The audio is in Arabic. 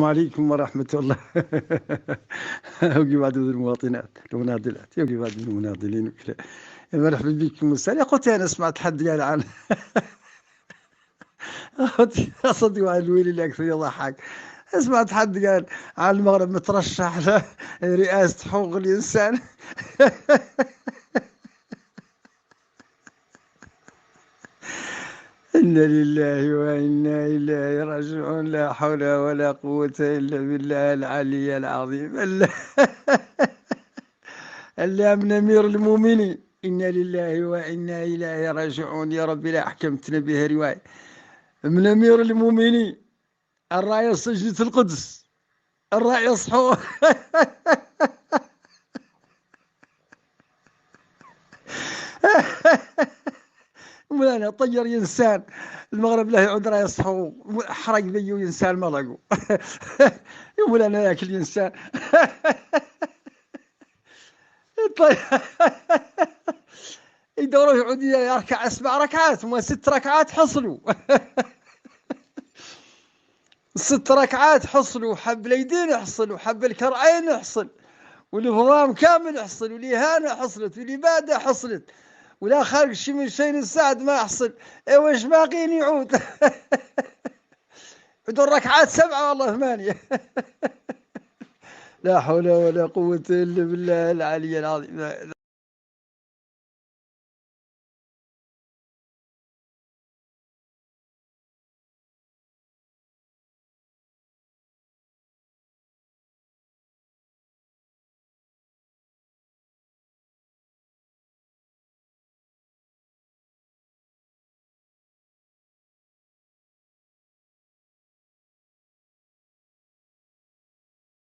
عليكم ورحمة الله. يوقي بعض المناضلات يوقي بعض المناضلين وكذا. مرحبا بكم مساء. يا خوتي أنا سمعت حد قال عن صدق واحد الويلي اللي أكثر يضحك. سمعت حد قال عن المغرب مترشح لرئاسة حقوق الإنسان. إنا لله وإنا إليه راجعون. لا حول ولا قوة إلا بالله العلي العظيم. اللي من أمير المؤمنين إنا لله وإنا إليه راجعون. يا ربي لا أحكمتنا بها رواية من أمير المؤمنين الرئيس سجنة القدس الرئيس حو. مولانا طير إنسان المغرب له يعود رئيس حقوق حرق بيو إنسان ملقو. يا مولانا ياكل إنسان. طيب يدوروا يعود يركع 7 ركعات وما 6 ركعات حصلوا. 6 ركعات حصلوا. حب اليدين يحصل وحب الكرعين يحصل والإبرام كامل يحصل والإهانة حصلت والإبادة حصلت ولا خارج شي من شيء السعد ما يحصل. واش باقين يعود؟ يدور ركعات 7 والله 8. لا حول ولا قوة إلا بالله العلي العظيم.